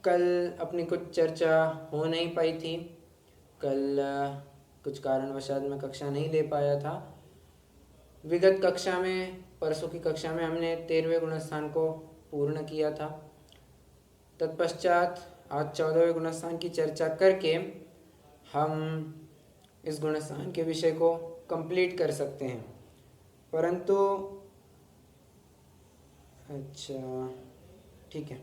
कल अपनी कुछ चर्चा हो नहीं पाई थी। कल कुछ कारणवशात मैं कक्षा नहीं ले पाया था। विगत कक्षा में, परसों की कक्षा में हमने 13वें गुणस्थान को पूर्ण किया था। तत्पश्चात आज 14वें गुणस्थान की चर्चा करके हम इस गुणस्थान के विषय को कंप्लीट कर सकते हैं। परंतु अच्छा, ठीक है।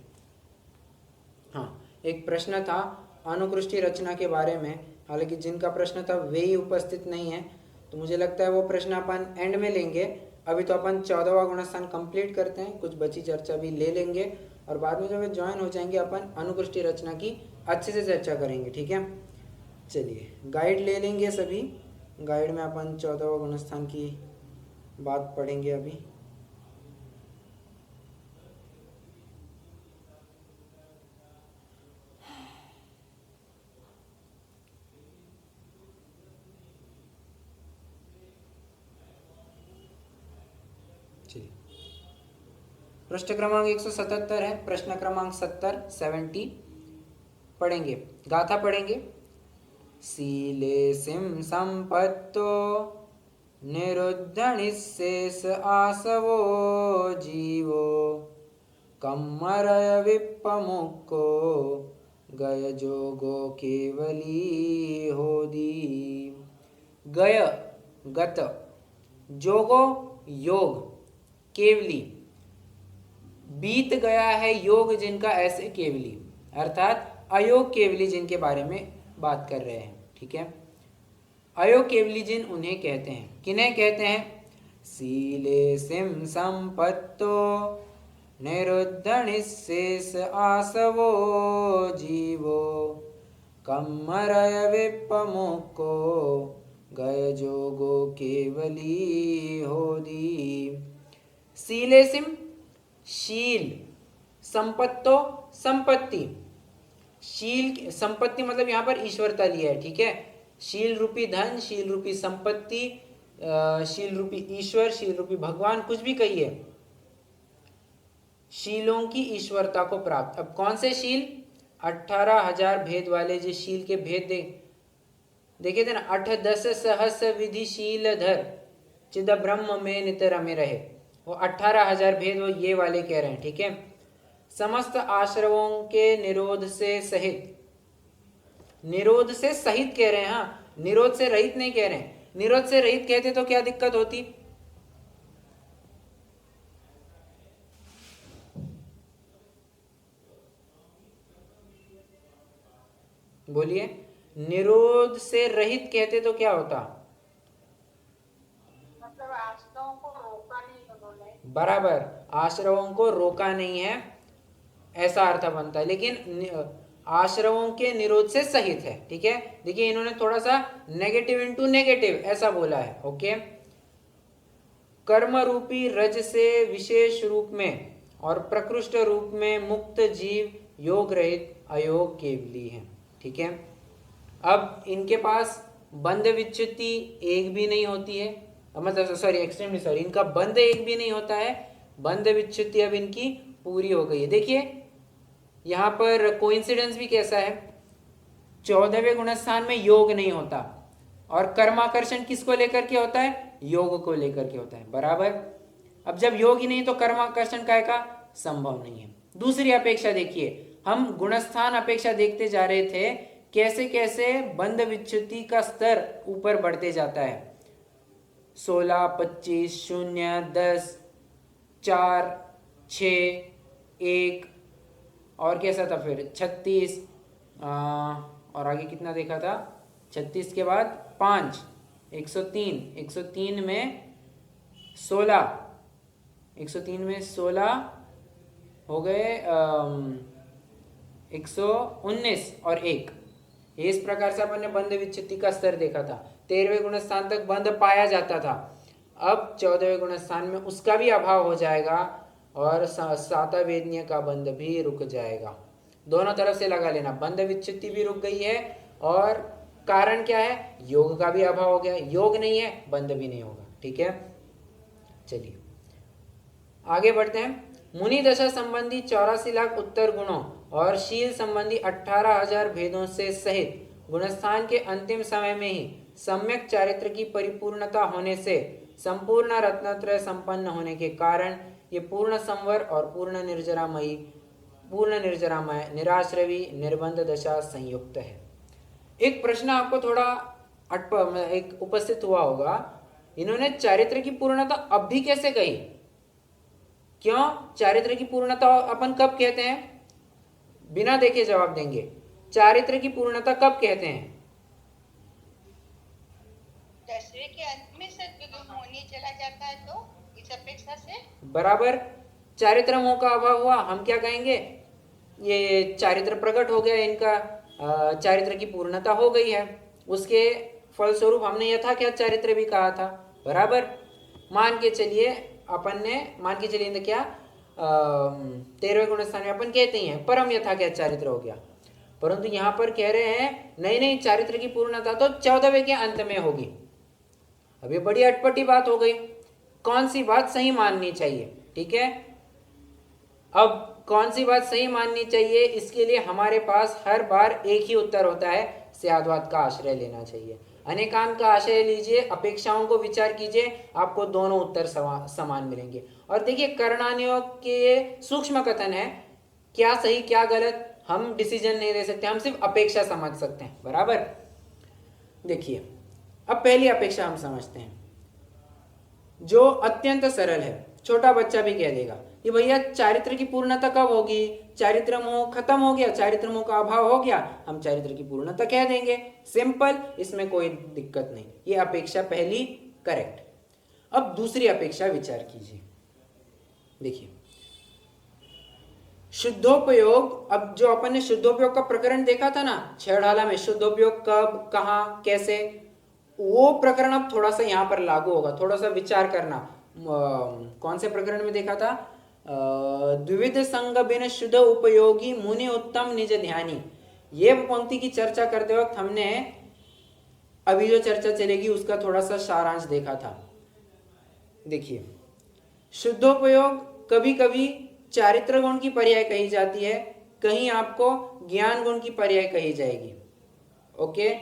हाँ, एक प्रश्न था अनुकृष्टि रचना के बारे में, हालांकि जिनका प्रश्न था वे ही उपस्थित नहीं है, तो मुझे लगता है वो प्रश्न अपन एंड में लेंगे। अभी तो अपन 14वां गुणस्थान कंप्लीट करते हैं, कुछ बची चर्चा भी ले लेंगे और बाद में जब वे ज्वाइन हो जाएंगे अपन अनुकृष्टि रचना की अच्छे से चर्चा करेंगे। ठीक है, चलिए गाइड ले लेंगे सभी। गाइड में अपन 14वां गुणस्थान की बात पढ़ेंगे अभी। पृष्ठ क्रमांक 177 है, प्रश्न क्रमांक 70 पढ़ेंगे, गाथा पढ़ेंगे। शीलेसिं संपत्तो निरुद्धनिःशेष आसवो जीवो कम्मरय विप्पमुक्को गय जोगो केवली होदी। गय गत, जोगो योग, केवली बीत गया है योग जिनका ऐसे केवली, अर्थात अयोग केवली जिनके बारे में बात कर रहे हैं। ठीक है, अयोग केवली जिन उन्हें कहते हैं। किन्हें कहते हैं? शीलेसिं संपत्तो निरुद्धनिःशेष आसवो जीवो कम्मरय विप्पमुक्को गय जोगो केवली होदी। शीलेसिं शील, संपत्तो संपत्ति, शील संपत्ति मतलब यहाँ पर ईश्वरता लिया है। ठीक है, शील रूपी धन, शील रूपी संपत्ति, शील रूपी ईश्वर, शील रूपी भगवान, कुछ भी कहिए, शीलों की ईश्वरता को प्राप्त। अब कौन से शील? 18,000 भेद वाले जो शील के भेद देखे थे ना, 8-10 सहस विधि शील धर चिद ब्रह्म में नितर में रहे, वो 18,000 भेद वो ये वाले कह रहे हैं। ठीक है, समस्त आश्रवों के निरोध से सहित, निरोध से सहित कह रहे हैं। हाँ, निरोध से रहित नहीं कह रहे हैं। निरोध से रहित कहते तो क्या दिक्कत होती? बोलिए, निरोध से रहित कहते तो क्या होता? मतलब आश्रमों को रोका नहीं उन्होंने। बराबर, आश्रवों को रोका नहीं है, ऐसा अर्थ बनता है। लेकिन आश्रवों के निरोध से सहित है। ठीक है, देखिए इन्होंने थोड़ा सा नेगेटिव इनटू नेगेटिव ऐसा बोला है। ओके, कर्म रूपी रज से विशेष रूप में और प्रकृष्ट रूप में मुक्त जीव योग रहित अयोग केवली है। ठीक है, अब इनके पास बंध विच्युति एक भी नहीं होती है, मतलब सॉरी, एक्सट्रीमली सॉरी, इनका बंध एक भी नहीं होता है। बंध विच्युति अब इनकी पूरी हो गई है। देखिए यहाँ पर कोइंसिडेंस भी कैसा है, 14वें गुणस्थान में योग नहीं होता और कर्माकर्षण किसको लेकर के होता है? योग को लेकर के होता है। बराबर, अब जब योग ही नहीं तो कर्माकर्षण काय का संभव नहीं है। दूसरी अपेक्षा देखिए, हम गुणस्थान अपेक्षा देखते जा रहे थे, कैसे कैसे बंध विच्युति का स्तर ऊपर बढ़ते जाता है। 16, 25, 0, 10, 4, 6, 1, और कैसा था फिर 36, और आगे कितना देखा था? 36 के बाद 5, 103, 103 में 16, 103 में 16 हो गए 119 और 1। इस प्रकार से अपन ने बंध विच्युति का स्तर देखा था। 13वें गुणस्थान तक बंध पाया जाता था, अब 14वें गुणस्थान में उसका भी अभाव हो जाएगा और साता वेदनीय का बंध भी रुक जाएगा। दोनों तरफ से लगा लेना, बंध विच्युति भी रुक गई है और कारण क्या है? योग का भी अभाव हो गया। योग नहीं है, बंध भी नहीं होगा। ठीक है, चलिए आगे बढ़ते हैं। मुनि दशा संबंधी 84 लाख उत्तर गुणों और शील संबंधी 18,000 भेदों से सहित गुणस्थान के अंतिम समय में ही सम्यक चारित्र की परिपूर्णता होने से संपूर्ण रत्नत्रय संपन्न होने के कारण ये पूर्ण संवर और पूर्ण निर्जरामय निराश्रवी निर्बंध दशा संयुक्त है। एक प्रश्न आपको थोड़ा एक उपस्थित हुआ होगा, इन्होंने चारित्र की पूर्णता अब भी कैसे कही? क्यों चारित्र की पूर्णता अपन कब कहते हैं? बिना देखे जवाब देंगे। चारित्र की पूर्णता कब कहते हैं? 10वें के अंत में सद्गुण होने चला जाता है तो इस अपेक्षा से बराबर। चारित्र मोह का अभाव हुआ, हम क्या कहेंगे? ये चारित्र प्रकट हो गया, इनका चारित्र की पूर्णता हो गई है। उसके फलस्वरूप हमने यथा क्या चारित्र भी कहा था, बराबर। मान के चलिए क्या 13वें गुणस्थान में अपन कहते ही हैं परम यथा क्या चारित्र हो गया, परंतु यहाँ पर कह रहे हैं नहीं, चारित्र की पूर्णता तो 14वें के अंत में होगी। अब ये बड़ी अटपटी बात हो गई, कौन सी बात सही माननी चाहिए? ठीक है, अब कौन सी बात सही माननी चाहिए, इसके लिए हमारे पास हर बार एक ही उत्तर होता है, स्याद्वाद का आश्रय लेना चाहिए। अनेकांत का आश्रय लीजिए, अपेक्षाओं को विचार कीजिए, आपको दोनों उत्तर समान मिलेंगे। और देखिए कर्णानियोग के सूक्ष्म कथन है, क्या सही क्या गलत हम डिसीजन नहीं ले सकते, हम सिर्फ अपेक्षा समझ सकते हैं, बराबर। देखिए अब पहली अपेक्षा हम समझते हैं जो अत्यंत सरल है, छोटा बच्चा भी कह देगा कि भैया चारित्र की पूर्णता कब होगी? चारित्र मोह खत्म हो गया, चारित्र मोह का अभाव हो गया, हम चारित्र की पूर्णता कह देंगे, सिंपल, इसमें कोई दिक्कत नहीं। ये अपेक्षा पहली करेक्ट। अब दूसरी अपेक्षा विचार कीजिए। देखिए शुद्धोपयोग, अब जो अपन ने शुद्धोपयोग का प्रकरण देखा था ना छेड़ाला में, शुद्धोपयोग कब कहाँ कैसे, वो प्रकरण अब थोड़ा सा यहाँ पर लागू होगा, थोड़ा सा विचार करना। कौन से प्रकरण में देखा था? द्विविध संग बिन शुद्ध उपयोगी मुनि उत्तम निज ध्यानी। ये पंक्ति की चर्चा करते वक्त हमने अभी जो चर्चा चलेगी उसका थोड़ा सा सारांश देखा था। देखिए शुद्धोपयोग कभी कभी चारित्र गुण की पर्याय कही जाती है, कहीं आपको ज्ञान गुण की पर्याय कही जाएगी। ओके,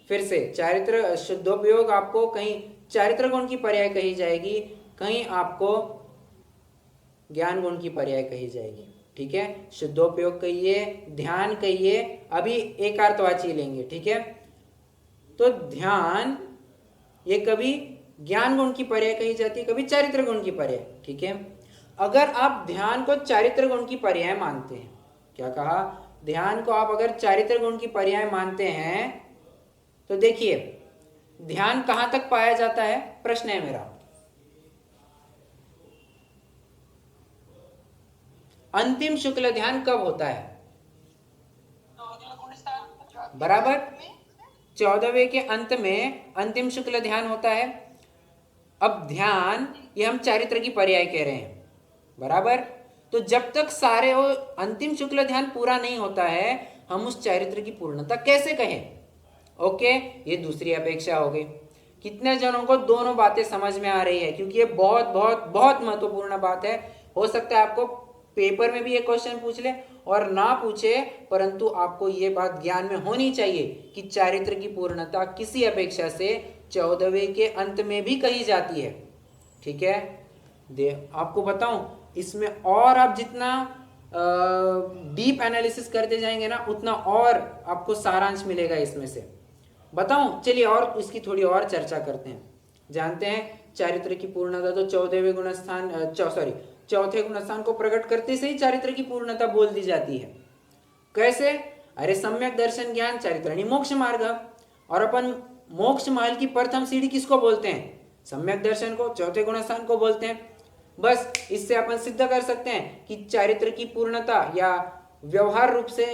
फिर से चारित्र शुद्धोपयोग आपको कहीं चारित्र गुण की पर्याय कही जाएगी, कहीं आपको ज्ञान गुण की पर्याय कही जाएगी। ठीक है, शुद्धोपयोग कहिए, ध्यान कहिए, अभी एक अर्थवाची लेंगे। ठीक है, तो ध्यान ये कभी ज्ञान गुण की पर्याय कही जाती है, कभी चारित्र गुण की पर्याय। ठीक है, अगर आप ध्यान को चारित्र गुण की पर्याय मानते हैं, क्या कहा? ध्यान को आप अगर चारित्र गुण की पर्याय मानते हैं तो देखिए ध्यान कहां तक पाया जाता है, प्रश्न है मेरा। अंतिम शुक्ल ध्यान कब होता है? बराबर, 14वें के अंत में अंतिम शुक्ल ध्यान होता है। अब ध्यान ये हम चारित्र की पर्याय कह रहे हैं, बराबर। तो जब तक सारे वो अंतिम शुक्ल ध्यान पूरा नहीं होता है, हम उस चारित्र की पूर्णता कैसे कहें? ओके, ये दूसरी अपेक्षा हो गई। कितने जनों को दोनों बातें समझ में आ रही है? क्योंकि ये बहुत बहुत बहुत महत्वपूर्ण बात है। हो सकता है आपको पेपर में भी ये क्वेश्चन पूछ ले और ना पूछे, परंतु आपको ये बात ज्ञान में होनी चाहिए कि चारित्र की पूर्णता किसी अपेक्षा से 14वें के अंत में भी कही जाती है। ठीक है, आपको बताऊं, इसमें और आप जितना डीप एनालिसिस करते जाएंगे ना, उतना और आपको सारांश मिलेगा इसमें से। बताऊं, चलिए और इसकी थोड़ी और चर्चा करते हैं। जानते हैं चारित्र की पूर्णता तो चौथे गुणस्थान को प्रकट करते से ही चारित्र की पूर्णता बोल दी जाती है। कैसे? अरे सम्यक दर्शन ज्ञान चारित्राणि मोक्ष मार्ग, और अपन मोक्ष महल की प्रथम सीढ़ी किसको बोलते हैं? सम्यक दर्शन को, चौथे गुणस्थान को बोलते हैं। बस इससे अपन सिद्ध कर सकते हैं कि चारित्र की पूर्णता, या व्यवहार रूप से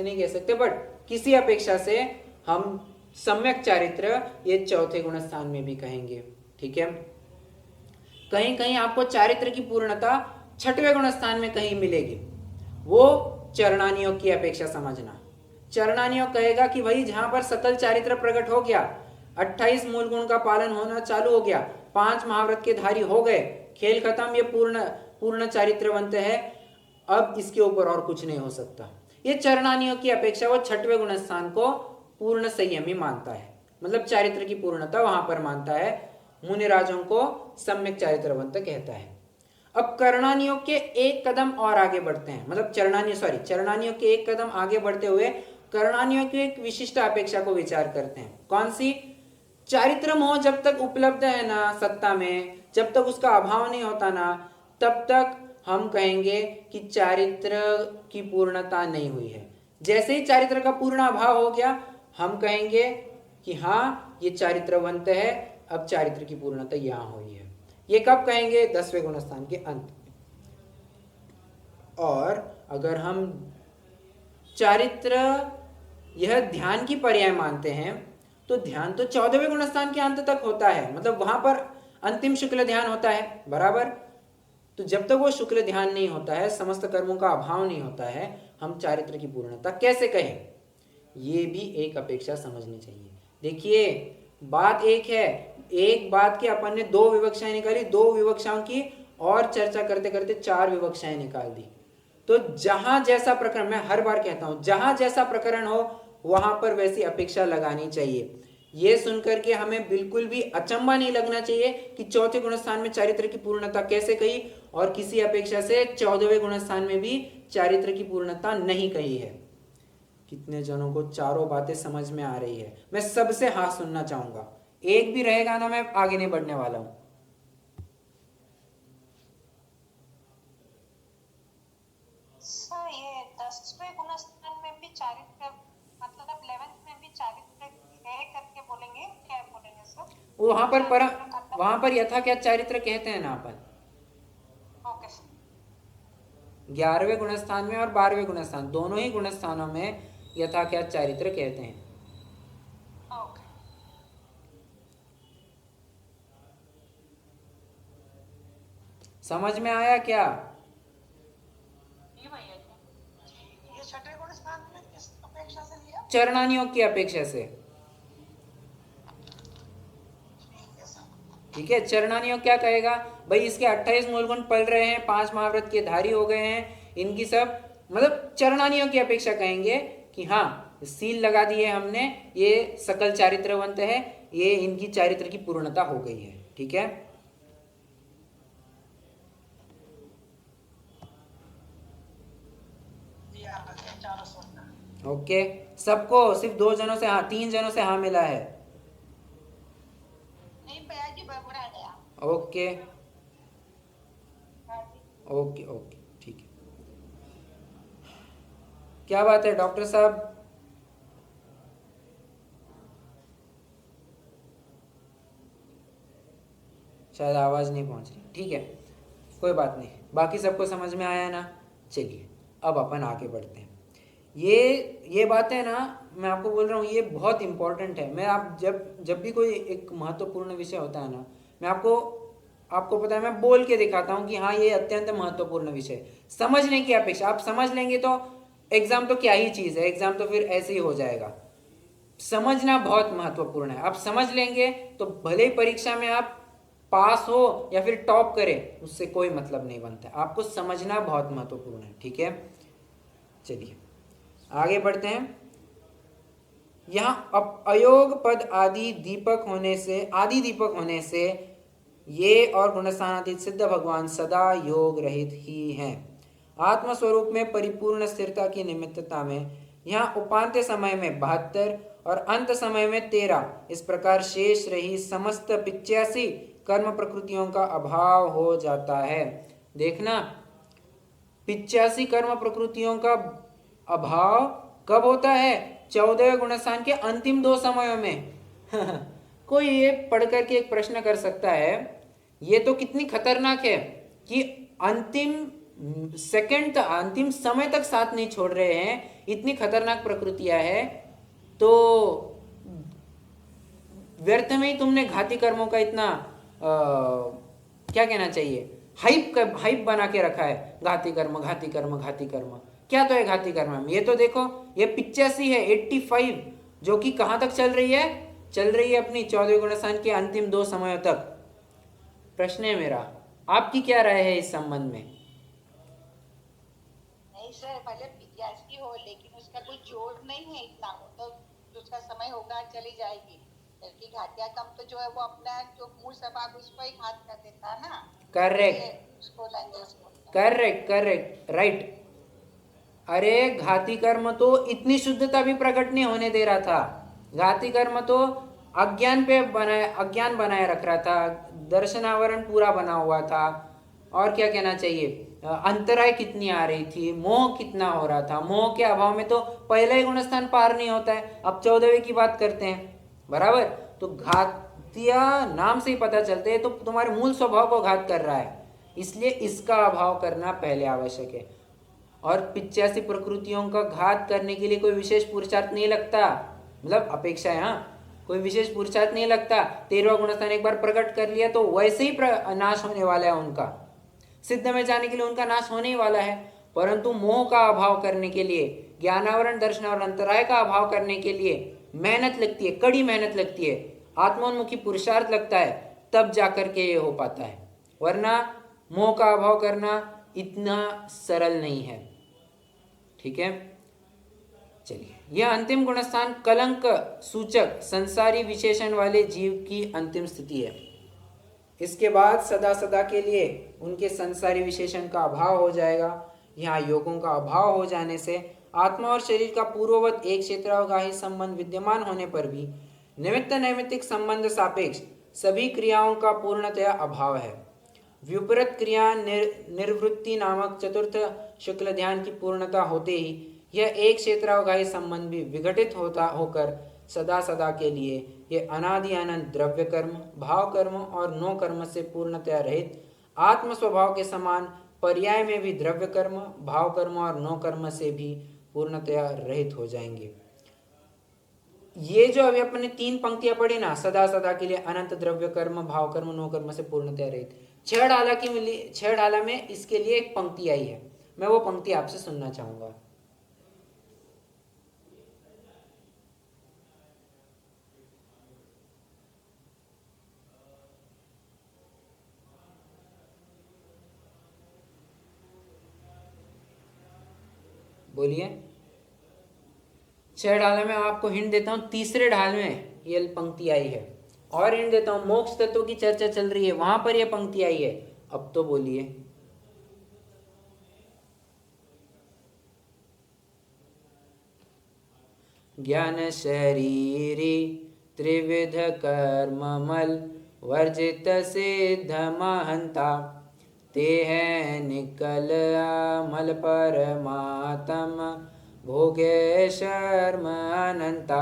नहीं कह सकते, बट किसी अपेक्षा से हम सम्यक चारित्र ये चौथे गुणस्थान में भी कहेंगे। ठीक है, कहीं कहीं आपको चारित्र की पूर्णता छठवें गुणस्थान में कहीं मिलेगी, वो चरणानियोग की अपेक्षा समझना। चरणानियोग कहेगा कि भाई जहां पर सकल चारित्र प्रकट हो गया, 28 मूल गुण का पालन होना चालू हो गया, 5 महाव्रत के धारी हो गए, खेल खत्म, ये पूर्ण चारित्रवंत है, अब इसके ऊपर और कुछ नहीं हो सकता। ये चरणानियों की अपेक्षा वो छठवें गुणस्थान को पूर्ण संयमी मानता है, मतलब चारित्र की पूर्णता वहां पर मानता है, मुनिराजों को सम्यक चारित्रवंत कहता है। अब कर्णानियों के एक कदम और आगे बढ़ते हैं, मतलब चरणानियों के एक कदम आगे बढ़ते हुए कर्णानियों की एक विशिष्ट अपेक्षा को विचार करते हैं। कौन सी? चारित्र मोह जब तक उपलब्ध है ना सत्ता में, जब तक उसका अभाव नहीं होता ना, तब तक हम कहेंगे कि चारित्र की पूर्णता नहीं हुई है। जैसे ही चारित्र का पूर्ण अभाव हो गया, हम कहेंगे कि हाँ ये चारित्रवंत है, अब चारित्र की पूर्णता यहां हुई है। ये कब कहेंगे? 10वें गुणस्थान के अंत में। और अगर हम चारित्र यह ध्यान की पर्याय मानते हैं, तो ध्यान तो 14वें गुणस्थान के अंत तक होता है, मतलब वहां पर अंतिम शुक्ल ध्यान होता है, बराबर। तो जब तक वो शुक्ल ध्यान नहीं होता है, समस्त कर्मों का अभाव नहीं होता है, हम चारित्र की पूर्णता कैसे कहें? ये भी एक अपेक्षा समझनी चाहिए। देखिए बात एक है, एक बात की अपन ने 2 विवक्षाएं निकाली, 2 विवक्षाओं की और चर्चा करते करते 4 विवक्षाएं निकाल दी। तो जहां जैसा प्रकरण, मैं हर बार कहता हूं, जहां जैसा प्रकरण हो वहां पर वैसी अपेक्षा लगानी चाहिए। ये सुनकर के हमें बिल्कुल भी अचंभा नहीं लगना चाहिए कि चौथे गुणस्थान में चारित्र की पूर्णता कैसे कही, और किसी अपेक्षा से 14वें गुणस्थान में भी चारित्र की पूर्णता नहीं कही है। कितने जनों को चारों बातें समझ में आ रही है? मैं सबसे हाथ सुनना चाहूंगा, एक भी रहेगा ना मैं आगे नहीं बढ़ने वाला हूं। सर ये 10वें गुणस्थान में भी चारित्र, मतलब 11th में भी चारित्र है करके बोलेंगे, क्या बोलेंगे सर? वहां पर यथा क्या चारित्र कहते हैं ना अपन। Okay sir. 11वें गुणस्थान में और 12वें गुणस्थान, दोनों ही गुणस्थानों में यथा क्या चारित्र कहते हैं। ओके। समझ में आया क्या? ये छठे गुणस्थान में किस अपेक्षा से लिया? चरणानियों की अपेक्षा से। ठीक है, चरणानियों क्या कहेगा भाई, इसके 28 मूलगुण पल रहे हैं, 5 महाव्रत के धारी हो गए हैं, इनकी सब, मतलब चरणानियों की अपेक्षा कहेंगे कि हाँ सील लगा दिए हमने, ये सकल चारित्रवंत है, ये इनकी चारित्र की पूर्णता हो गई है। ठीक है, ओके। सबको सिर्फ 2 जनों से हाँ, 3 जनों से हाँ मिला है। नहीं भैया जी, बड़ा गया। ओके ओके ओके, ठीक है। क्या बात है डॉक्टर साहब? शायद आवाज नहीं पहुंच रही, ठीक है, कोई बात नहीं। बाकी सबको समझ में आया ना? चलिए अब अपन आगे बढ़ते हैं। ये बातें ना मैं आपको बोल रहा हूँ, ये बहुत इंपॉर्टेंट है। मैं आप जब भी कोई एक महत्वपूर्ण विषय होता है ना, मैं आपको पता है, मैं बोल के दिखाता हूँ कि हाँ ये अत्यंत महत्वपूर्ण विषय। समझने की अपेक्षा, आप समझ लेंगे तो एग्जाम तो क्या ही चीज़ है, एग्जाम तो फिर ऐसे ही हो जाएगा। समझना बहुत महत्वपूर्ण है। आप समझ लेंगे तो भले ही परीक्षा में आप पास हो या फिर टॉप करें, उससे कोई मतलब नहीं बनता। आपको समझना बहुत महत्वपूर्ण है। ठीक है, चलिए आगे बढ़ते हैं। यहाँ अब अयोग पद आदि दीपक होने से ये और गुणस्थानातीत सिद्ध भगवान सदा योग रहित ही हैं। आत्मस्वरूप में परिपूर्ण स्थिरता की निमित्तता में यहाँ उपांत्य समय में 72 और अंत समय में 13 इस प्रकार शेष रही समस्त 85 कर्म प्रकृतियों का अभाव हो जाता है। देखना, 85 कर्म प्रकृतियों का अभाव कब होता है? 14वें गुणस्थान के अंतिम 2 समयों में। कोई ये पढ़ करके एक प्रश्न कर सकता है, ये तो कितनी खतरनाक है कि अंतिम सेकंड, अंतिम समय तक साथ नहीं छोड़ रहे हैं, इतनी खतरनाक प्रकृतियां है, तो व्यर्थ में ही तुमने घाती कर्मों का इतना क्या कहना चाहिए, हाइप बना के रखा है। घाती कर्म, घाती कर्म, घाती कर्म, क्या तो है घाती कर्म में? ये तो देखो, ये 85 है, 85, जो कि कहां तक चल रही है अपनी 14वें गुणस्थान के अंतिम 2 समयों तक। प्रश्न है मेरा, आपकी क्या राय है इस संबंध में? उससे भले पित्यासी हो लेकिन उसका कोई जोड़ नहीं है इतना, तो उसका समय होगा चली जाएगी। जबकि घाटिया कम तो जो है वो अपना जो मूल स्वभाव उसको ही घात कर देता है ना। करेक्ट उसको लैंग्वेज बोलते हैं। Correct correct right. अरे घाती कर्म तो इतनी शुद्धता भी प्रकट नहीं होने दे रहा था। घाती कर्म तो अज्ञान बनाए रख रहा था, दर्शनावरण पूरा बना हुआ था। और क्या कहना चाहिए, अंतराय कितनी आ रही थी, मोह कितना हो रहा था। मोह के अभाव में तो पहला ही गुणस्थान पार नहीं होता है। अब 14वें की बात करते हैं, बराबर। तो घातिया नाम से ही पता चलते हैं, तो तुम्हारे मूल स्वभाव को घात कर रहा है, इसलिए इसका अभाव करना पहले आवश्यक है। और 85 प्रकृतियों का घात करने के लिए कोई विशेष पुरुषार्थ नहीं लगता, मतलब अपेक्षा है, हाँ, कोई विशेष पुरुषार्थ नहीं लगता। 13वां गुणस्थान एक बार प्रकट कर लिया तो वैसे ही नाश होने वाला है उनका। सिद्ध में जाने के लिए उनका नाश होने ही वाला है। परंतु मोह का अभाव करने के लिए, ज्ञानावरण दर्शनावरण अंतराय का अभाव करने के लिए मेहनत लगती है, कड़ी मेहनत लगती है, आत्मोन्मुखी पुरुषार्थ लगता है, तब जाकर के ये हो पाता है। वरना मोह का अभाव करना इतना सरल नहीं है। ठीक है, चलिए, यह अंतिम गुणस्थान कलंक सूचक संसारी विशेषण वाले जीव की अंतिम स्थिति है। इसके बाद सदा सदा के लिए उनके संसारी विशेषण का अभाव हो जाएगा। यहाँ योगों का अभाव हो जाने से आत्मा और शरीर का पूर्ववत एक क्षेत्रावगाही संबंध विद्यमान होने पर भी निमित्त नैमित्तिक संबंध सापेक्ष सभी क्रियाओं का पूर्णतया अभाव है। व्युपरत क्रिया निर्वृत्ति नामक चतुर्थ शुक्ल ध्यान की पूर्णता होते ही यह एक क्षेत्रावगाही संबंध भी विघटित होकर सदा सदा के लिए ये अनादि अनंत द्रव्य कर्म, भाव कर्म और नो कर्म से पूर्णतया रहित आत्म स्वभाव के समान पर्याय में भी द्रव्य कर्म, भाव कर्म और नो कर्म से भी पूर्णतया रहित हो जाएंगे। ये जो अभी अपने 3 पंक्तियां पढ़ी ना, सदा सदा के लिए अनंत द्रव्य कर्म, भाव कर्म, नो कर्म से पूर्णतया रहित, 6 ढाला की मिली, 6 ढाला में इसके लिए एक पंक्ति आई है। मैं वो पंक्ति आपसे सुनना चाहूंगा। बोलिए। 6 ढाल में आपको हिंट देता हूं, तीसरे ढाल में ये पंक्ति आई है। और हिंट देता हूं, मोक्ष तत्व की चर्चा चल रही है, वहां पर ये पंक्ति आई है। अब तो बोलिए। ज्ञान शरीरी त्रिविध कर्ममल वर्जित सिद्ध महंता ते है निकल अमल परमात्म भोगे शर्म अनंता।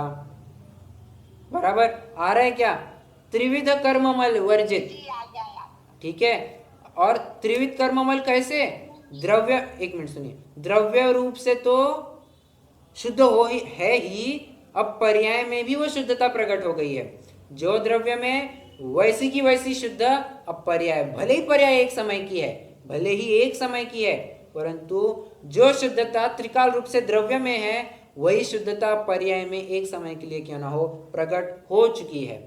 बराबर आ रहा है क्या? त्रिविध कर्ममल वर्जित, ठीक है। और त्रिविध कर्ममल कैसे? द्रव्य, एक मिनट सुनिए, द्रव्य रूप से तो शुद्ध हो ही है ही, अब पर्याय में भी वो शुद्धता प्रकट हो गई है। जो द्रव्य में वैसी की वैसी शुद्ध, अब पर्याय, भले ही पर्याय एक समय की है, भले ही एक समय की है, परंतु जो शुद्धता त्रिकाल रूप से द्रव्य में है, वही शुद्धता पर्याय में एक समय के लिए क्यों ना हो प्रकट हो चुकी है।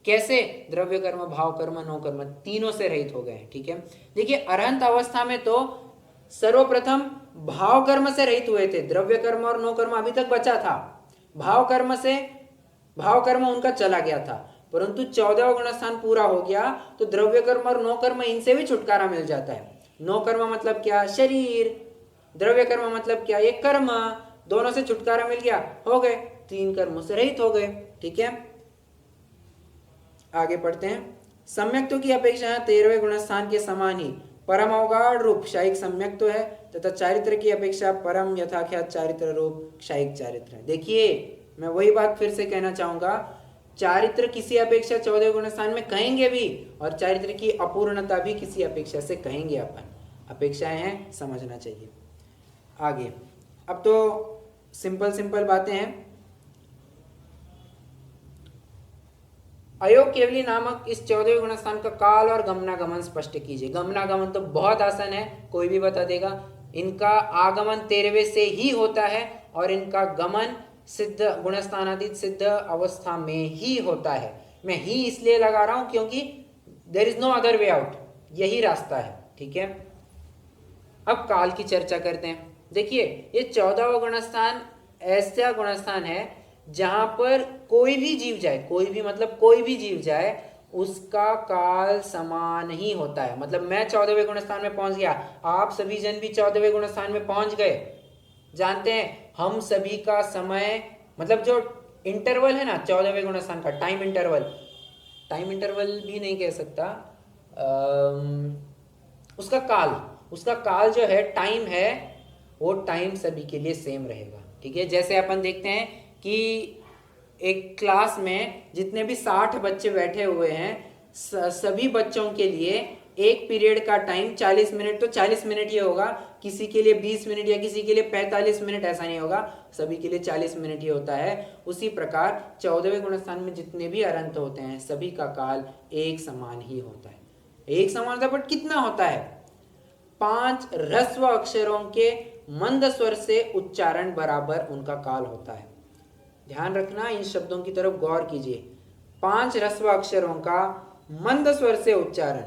कैसे? द्रव्य कर्म, भाव कर्म, नो कर्म तीनों से रहित हो गए हैं। ठीक है, देखिए अरहंत अवस्था में तो सर्वप्रथम भाव कर्म से रहित हुए थे, द्रव्य कर्म और नो कर्म अभी तक बचा था। भाव कर्म उनका चला गया था, परंतु 14वां गुणस्थान पूरा हो गया तो द्रव्य कर्म और नो कर्म इनसे भी छुटकारा मिल जाता है। नो कर्म मतलब क्या? शरीर। द्रव्य कर्म मतलब क्या? ये कर्म। दोनों से छुटकारा मिल गया, हो गए 3 कर्मों से रहित हो गए। ठीक है, आगे पढ़ते हैं। सम्यक्त्व की अपेक्षा 13वें गुणस्थान के समान ही परम अवगाढ़ रूप क्षयिक सम्यक्त्व है तथा चारित्र की अपेक्षा परम यथाख्यात चारित्र रूप क्षयिक चारित्र है। देखिए, मैं वही बात फिर से कहना चाहूंगा, चारित्र किसी अपेक्षा 14वें गुणस्थान में कहेंगे भी, और चारित्र की अपूर्णता भी किसी अपेक्षा से कहेंगे। अपन अपेक्षाएं हैं, समझना चाहिए। आगे अब तो सिंपल बातें हैं। अयोग केवली नामक इस 14वें गुणस्थान का काल और गमनागमन स्पष्ट कीजिए। गमनागमन तो बहुत आसान है, कोई भी बता देगा। इनका आगमन 13वें से ही होता है और इनका गमन सिद्ध गुणस्थानातीत सिद्ध अवस्था में ही होता है। मैं ही इसलिए लगा रहा हूं क्योंकि there is no other way out, यही रास्ता है। ठीक है, अब काल की चर्चा करते हैं। देखिए ये 14वां गुणस्थान ऐसा गुणस्थान है जहां पर कोई भी जीव जाए, कोई भी मतलब कोई भी जीव जाए, उसका काल समान ही होता है। मतलब मैं 14वें गुणस्थान में पहुंच गया, आप सभी जन भी 14वें गुणस्थान में पहुंच गए। जानते हैं हम सभी का समय, मतलब जो इंटरवल है ना 14वें गुणस्थान का, टाइम इंटरवल, टाइम इंटरवल भी नहीं कह सकता, उसका काल जो है, टाइम है, वो टाइम सभी के लिए सेम रहेगा। ठीक है, जैसे अपन देखते हैं कि एक क्लास में जितने भी 60 बच्चे बैठे हुए हैं, सभी बच्चों के लिए एक पीरियड का टाइम 40 मिनट, तो 40 मिनट ही होगा। किसी के लिए 20 मिनट या किसी के लिए 45 मिनट, ऐसा नहीं होगा, सभी के लिए 40 मिनट ही होता है। उसी प्रकार 14वें गुणस्थान में जितने भी अरंत होते हैं, सभी का काल एक समान ही होता है। एक समान होता है, बट कितना होता है? 5 ह्रस्व अक्षरों के मंद स्वर से उच्चारण बराबर उनका काल होता है। ध्यान रखना, इन शब्दों की तरफ गौर कीजिए। 5 ह्रस्व अक्षरों का मंद स्वर से उच्चारण,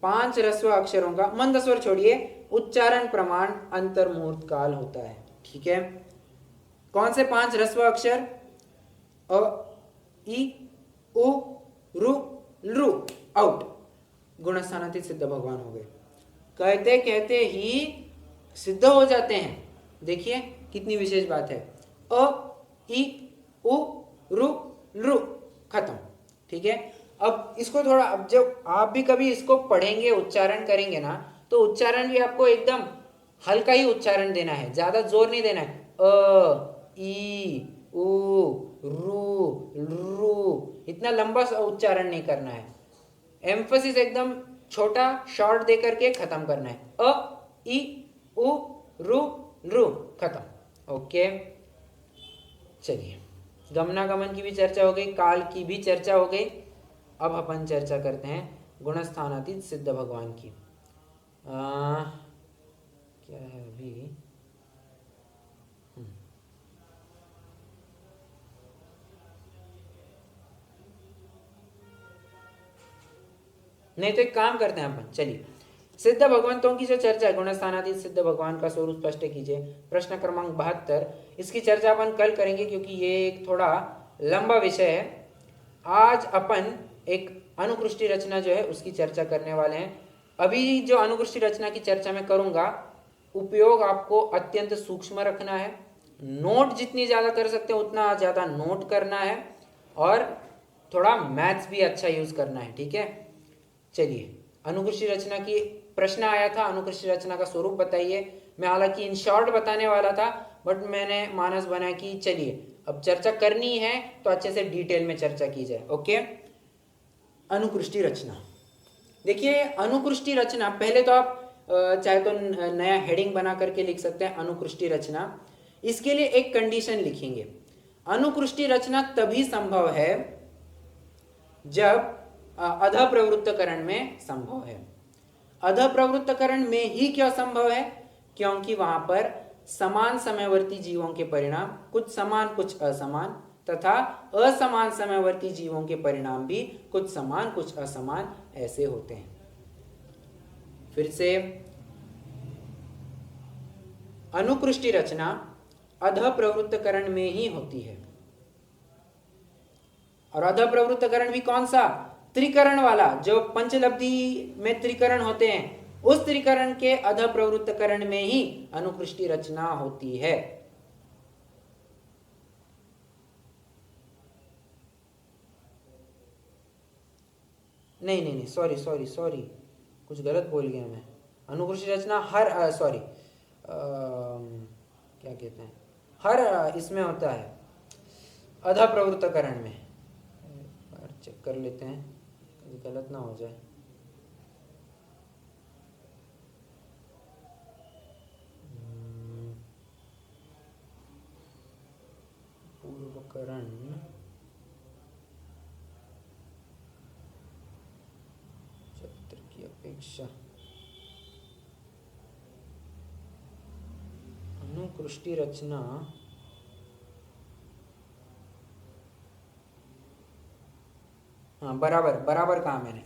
5 ह्रस्व अक्षरों का मंद स्वर छोड़िए, उच्चारण प्रमाण अंतर्मुहूर्त काल होता है। ठीक है, कौन से 5 ह्रस्व अक्षर? अ, इ, उ, रु, लृ, आउट। गुणस्थानातीत सिद्ध भगवान हो गए। कहते कहते ही सिद्ध हो जाते हैं। देखिए कितनी विशेष बात है। अ, इ, उ, रु, लृ, खत्म। ठीक है, अब इसको थोड़ा, अब जब आप भी कभी इसको पढ़ेंगे, उच्चारण करेंगे ना, तो उच्चारण भी आपको एकदम हल्का ही उच्चारण देना है, ज्यादा जोर नहीं देना है। अ, इ, उ, रु, लृ, इतना लंबा उच्चारण नहीं करना है। एम्फोसिस एकदम छोटा शॉर्ट दे करके खत्म करना है। अ, इ, उ, रु, लृ, खत्म। ओके, चलिए, गमनागमन की भी चर्चा हो गई, काल की भी चर्चा हो गई। अब अपन चर्चा करते हैं गुणस्थानातीत सिद्ध भगवान की। क्या है अभी? नहीं तो एक काम करते हैं अपन, चलिए, सिद्ध भगवंतों की जो चर्चा है, गुणस्थानातीत सिद्ध भगवान का स्वरूप स्पष्ट कीजिए, प्रश्न क्रमांक 72, इसकी चर्चा अपन कल करेंगे क्योंकि ये एक थोड़ा लंबा विषय है। आज अपन एक अनुकृष्टि रचना जो है उसकी चर्चा करने वाले हैं। अभी जो अनुकृष्टि रचना की चर्चा मैं करूंगा, उपयोग आपको अत्यंत सूक्ष्म रखना है, नोट जितनी ज़्यादा कर सकते हैं उतना ज़्यादा नोट करना है, और थोड़ा मैथ्स भी अच्छा यूज करना है। ठीक है, चलिए, अनुकृष्टि रचना की प्रश्न आया था, अनुकृष्टि रचना का स्वरूप बताइए। मैं हालांकि इन शॉर्ट बताने वाला था, बट मैंने मानस बनाया कि चलिए अब चर्चा करनी है तो अच्छे से डिटेल में चर्चा की जाए। ओके, अनुकृष्टि रचना। देखिए, अनुकृष्टि रचना, पहले तो आप चाहे तो नया हेडिंग बना करके लिख सकते हैं, अनुकृष्टि रचना। इसके लिए एक कंडीशन लिखेंगे, अनुकृष्टि रचना तभी संभव है जब अधः प्रवृत्तकरण में संभव है। अधः प्रवृत्तकरण में ही क्यों संभव है? क्योंकि वहां पर समान समयवर्ती जीवों के परिणाम कुछ समान कुछ असमान, तथा असमान समयवर्ती जीवों के परिणाम भी कुछ समान कुछ असमान ऐसे होते हैं। फिर से, अनुकृष्टि रचना अधः प्रवृत्तकरण में ही होती है। और अधः प्रवृत्तकरण भी कौन सा? त्रिकरण वाला, जो पंचलब्धि में त्रिकरण होते हैं, उस त्रिकरण के अधः प्रवृत्तकरण में ही अनुकृष्टि रचना होती है। नहीं नहीं नहीं, सॉरी सॉरी सॉरी, कुछ गलत बोल गया मैं। अनुकृष्टि रचना हर सॉरी क्या कहते हैं, हर इसमें होता है, अधः प्रवृत्तकरण में। चेक कर लेते हैं कहीं गलत ना हो जाए। पूर्वकरण चक्र की अपेक्षा अनुकृष्टि रचना हाँ, बराबर बराबर कहा मैंने।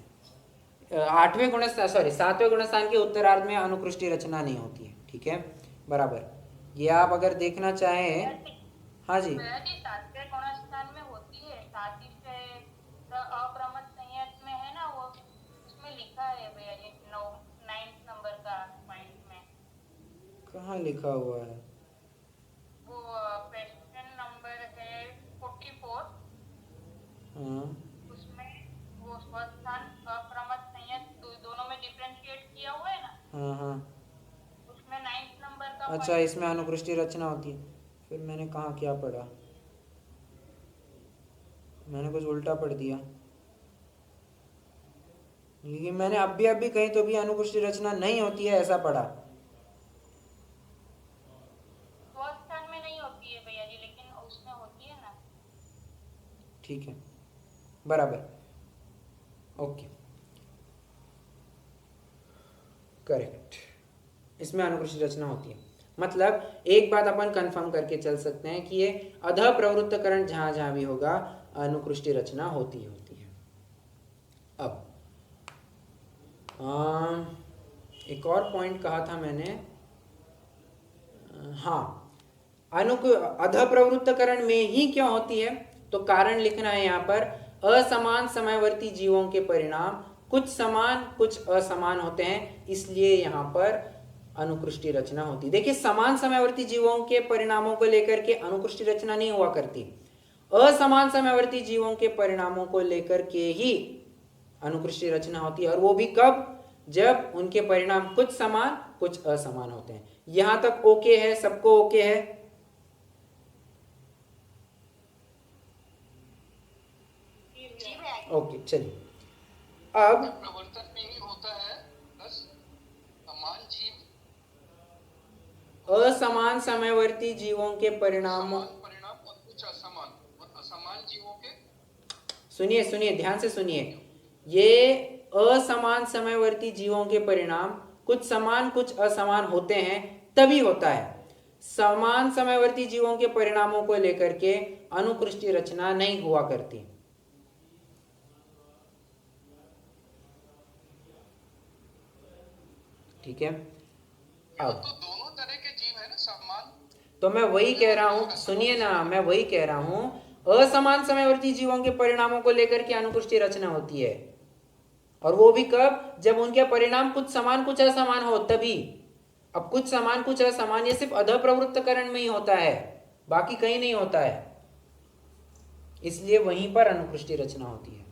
8वें गुणस्थान, सॉरी 7वें गुणस्थान के उत्तरार्ध में अनुकृष्टि रचना नहीं होती है। ठीक है, बराबर। ये आप अगर देखना चाहें, हाँ जी, भैया जी सातवें गुणस्थान में होती है, साथ ही से अप्रमत संयत में है ना, वो उसमें लिखा है भैया जी, 9th नंबर का पॉइंट में। कहाँ लिखा हुआ है? वो क्वेश्चन नंबर है 44, हाँ उसमें वो स्वस्थान अप्रमत संयत दोनों में डिफरेंशिएट किया हुआ है ना, हाँ हाँ। उसमें 9th नंबर का अच्छा, point इसमें अनुकृष्टि रचना होती है। फिर मैंने कहाँ क्या पढ़ा? मैंने कुछ उल्टा पढ़ दिया, लेकिन मैंने अभी कहीं तो भी अनुकृष्टि रचना नहीं होती है ऐसा पढ़ा। स्वस्थान में नहीं होती है भैया जी, लेकिन उसमें होती है ना। ठीक है, बराबर, ओके, करेक्ट। इसमें अनुकृष्टि रचना होती है, मतलब एक बात अपन कंफर्म करके चल सकते हैं कि ये अधः प्रवृत्तकरण जहां जहां भी होगा अनुकृष्टि रचना होती है। अब एक और पॉइंट कहा था मैंने, हाँ, अधः प्रवृत्तकरण में ही क्यों होती है, तो कारण लिखना है यहाँ पर। असमान समयवर्ती जीवों के परिणाम कुछ समान कुछ असमान होते हैं, इसलिए यहाँ पर अनुकृष्टि रचना होती है। देखिए, समान समयवर्ती जीवों के परिणामों को लेकर के अनुकृष्टि रचना नहीं हुआ करती, असमान समयवर्ती जीवों के परिणामों को लेकर के ही अनुकृष्टि रचना होती है। और वो भी कब? जब उनके परिणाम कुछ समान कुछ असमान होते हैं। यहां तक ओके है? सबको ओके है? ओके, चलिए अब प्रवर्तन में ही होता है, बस समान जीव असमान समयवर्ती जीवों के परिणामों, समान परिणाम और कुछ असमान, और असमान जीवों के, सुनिए सुनिए, ध्यान से सुनिए, ये असमान समयवर्ती जीवों के परिणाम कुछ समान कुछ असमान होते हैं तभी होता है। समान समयवर्ती जीवों के परिणामों को लेकर के अनुकृष्टि रचना नहीं हुआ करती। ठीक है, अब तो दोनों तरह के जीव है ना, समान। तो मैं वही कह रहा हूं, सुनिए ना, मैं वही कह रहा हूं, असमान समयवर्ती जीवों के परिणामों को लेकर के अनुकृष्टि रचना होती है, और वो भी कब? जब उनके परिणाम कुछ समान कुछ असमान हो तभी। अब कुछ समान कुछ असमान ये सिर्फ अधः प्रवृत्तकरण में ही होता है, बाकी कहीं नहीं होता है, इसलिए वहीं पर अनुकृष्टि रचना होती है।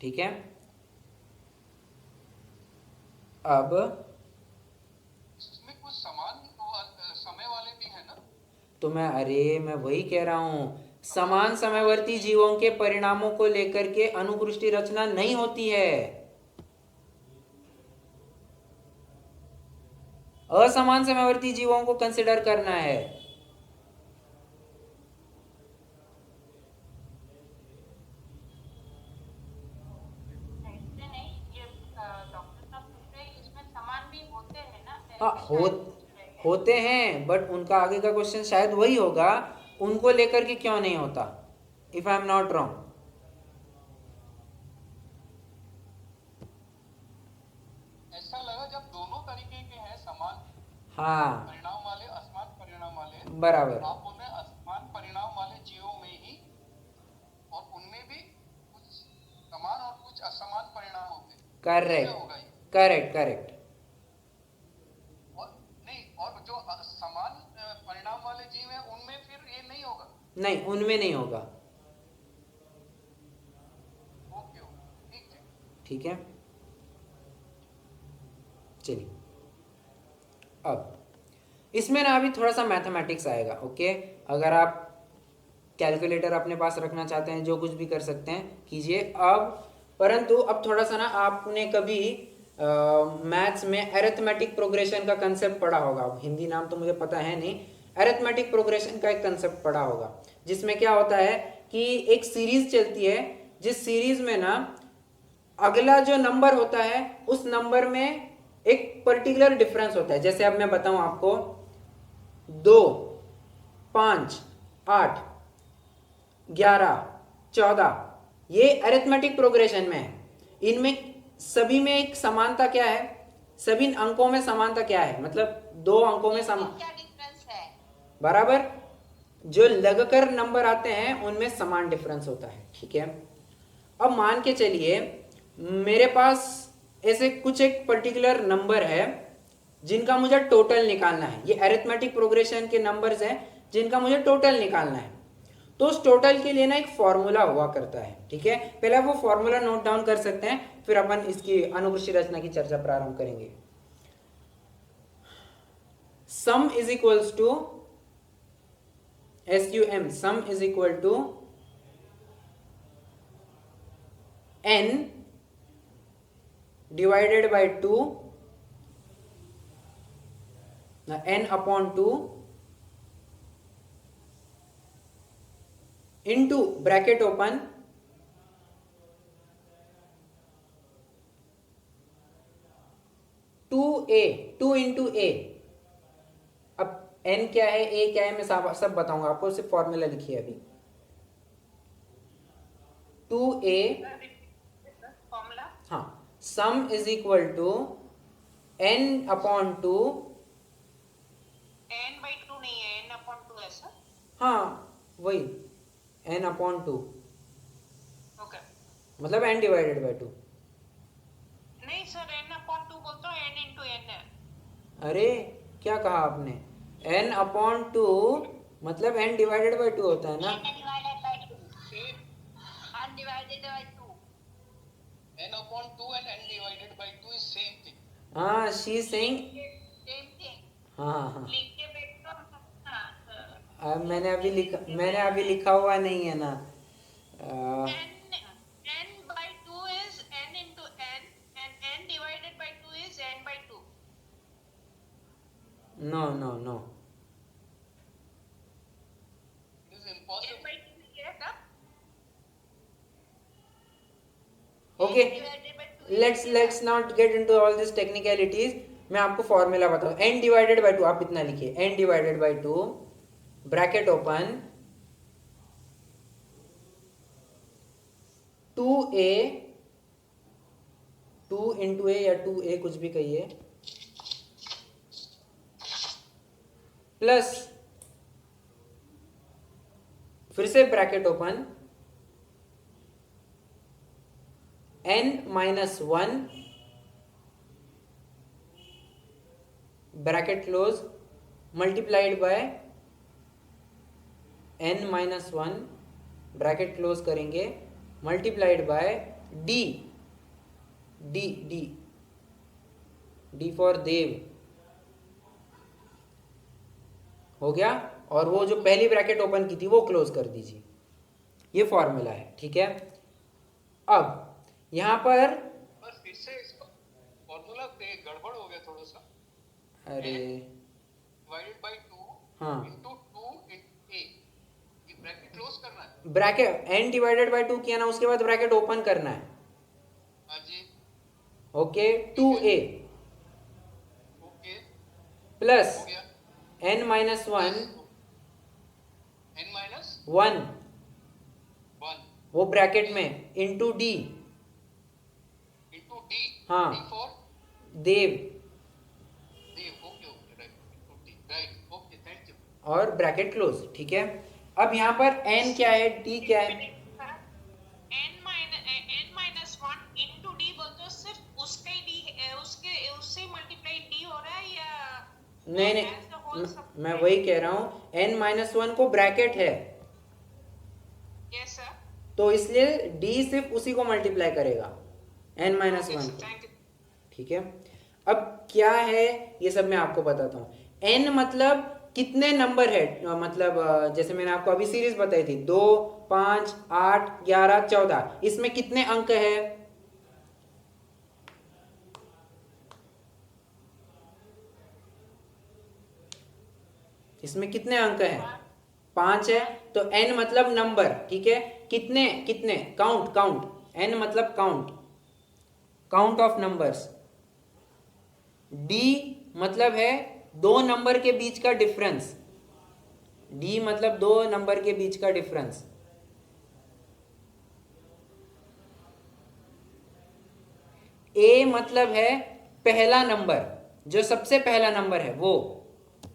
ठीक है, अब इसमें कुछ समान समय वाले भी है ना। तो मैं वही कह रहा हूं, समान समयवर्ती जीवों के परिणामों को लेकर के अनुकृष्टि रचना नहीं होती है। असमान समयवर्ती जीवों को कंसिडर करना है। ऐसे नहीं, ये डॉक्टर साहब पूछ रहे हैं, इसमें समान भी होते हैं ना। हाँ, ऐसे शायद पूछ रहे हैं। होते हैं, बट उनका आगे का क्वेश्चन शायद वही होगा, उनको लेकर के क्यों नहीं होता, if I am not wrong. ऐसा लगा जब दोनों तरीके के हैं, समान हाँ, परिणाम वाले, असमान परिणाम वाले, बराबर, आप बोल रहे हैं असमान परिणाम वाले जीवों में ही, और उनमें भी कुछ समान और कुछ असमान परिणाम होते हैं। करेक्ट होगा ये। Correct correct. और नहीं, और जो समान परिणाम वाले जीव हैं उनमें फिर ये नहीं होगा। नहीं, उनमें नहीं होगा। ओके ओके, ठीक है। ठीक है, चलिए अब इसमें ना अभी थोड़ा सा मैथमेटिक्स आएगा। ओके, अगर आप कैलकुलेटर अपने पास रखना चाहते हैं, जो कुछ भी कर सकते हैं कीजिए अब, परंतु अब थोड़ा सा ना, आपने कभी मैथ्स में अरिथमेटिक प्रोग्रेशन का कंसेप्ट पढ़ा होगा। अब हिंदी नाम तो मुझे पता है नहीं, अरिथमेटिक प्रोग्रेशन का एक कंसेप्ट पढ़ा होगा, जिसमें क्या होता है कि एक सीरीज चलती है, जिस सीरीज में ना अगला जो नंबर होता है उस नंबर में एक पर्टिकुलर डिफरेंस होता है। जैसे अब मैं बताऊं आपको, 2, 5, 8, 11, 14, ये अरिथमेटिक प्रोग्रेशन में है। इनमें सभी में एक समानता क्या है, सभी अंकों में समानता क्या है, मतलब दो अंकों में समान क्या डिफरेंस है? बराबर, जो लगकर नंबर आते हैं उनमें समान डिफरेंस होता है, ठीक है। अब मान के चलिए मेरे पास ऐसे कुछ एक पर्टिकुलर नंबर है जिनका मुझे टोटल निकालना है, ये अरिथमेटिक प्रोग्रेशन के नंबर्स हैं जिनका मुझे टोटल निकालना है। तो उस टोटल के लिए ना एक फॉर्मूला हुआ करता है, ठीक है। पहले वो फॉर्मूला नोट डाउन कर सकते हैं, फिर अपन इसकी अनुकृषि रचना की चर्चा प्रारंभ करेंगे। Sum is equals to SUM, sum is equal to n divided by 2, n upon 2 into bracket open 2a, 2 into a। अब n क्या है, a क्या है, मैं सब बताऊंगा आपको, सिर्फ फॉर्मूला लिखिए अभी। 2a, फॉर्मूला हाँ, sum is equal to n upon 2, n/2 नहीं है, n/2 है सर। हाँ वही n अपॉन 2, ओके, मतलब n डिवाइडेड बाय 2। नहीं सर, n/2 बोलते हो, n into n है। अरे क्या कहा आपने, n अपॉन 2 मतलब n डिवाइडेड बाय 2 होता है ना। Divided by 2. Undivided by 2. n upon 2 and n divided by 2 is same thing. हाँ, she is saying, Same thing. हाँ, लिख के बैठो। हाँ सर, अब मैंने अभी लिखा हुआ नहीं है ना। n/2 is n into n and n divided by 2 is n/2। No no no, It is impossible. n/2 है तब। Okay, Divided by 2. Let's not get into all this technicalities. मैं आपको फॉर्मूला बताऊं, n डिवाइडेड बाय 2, आप इतना लिखिए, n divided by 2 bracket open 2a, 2 into a या 2a कुछ भी कहिए, प्लस फिर से bracket open n minus 1 bracket close multiplied by n minus 1 bracket close करेंगे multiplied by d, d d d for देव हो गया, और वो जो पहली ब्रैकेट ओपन की थी वो क्लोज कर दीजिए। ये फॉर्मूला है, ठीक है। अब यहां पर बस फिर से इसका फॉर्मूला गड़बड़ हो गया थोड़ा सा। अरे डिवाइडेड बाय 2 हाँ, into 2 into a, ये ब्रैकेट क्लोज करना है। ब्रैकेट n डिवाइडेड बाय 2 किया ना, उसके बाद ब्रैकेट ओपन करना है, हाँ जी, ओके। 2a ओके, प्लस हो गया। n माइनस 1 n minus 1 1 वो ब्रैकेट में इंटू d, into d, हाँ, d for Dev, Dev, okay okay, right, into d, right, okay, thank you. और ब्रैकेट क्लोज, ठीक है। अब यहाँ पर n क्या है, d क्या है, n-1 into d बोलते हो, सिर्फ उसका ही d, उससे मल्टीप्लाई d हो रहा है या नहीं as the whole sub- मैं वही कह रहा हूँ, n माइनस 1 को ब्रैकेट है yes sir, तो इसलिए d सिर्फ उसी को मल्टीप्लाई करेगा, n माइनस okay 1 sir, को, thank you। ठीक है। अब क्या है ये सब मैं आपको बताता हूँ। n मतलब कितने नंबर है, मतलब जैसे मैंने आपको अभी सीरीज बताई थी 2, 5, 8, 11, 14, इसमें कितने अंक है, इसमें कितने अंक हैं, 5 है, तो n मतलब नंबर, ठीक है। कितने कितने, काउंट काउंट, n मतलब count, count of numbers. d मतलब है दो नंबर के बीच का डिफरेंस, d मतलब दो नंबर के बीच का डिफरेंस। ए मतलब है पहला नंबर, जो सबसे पहला नंबर है वो,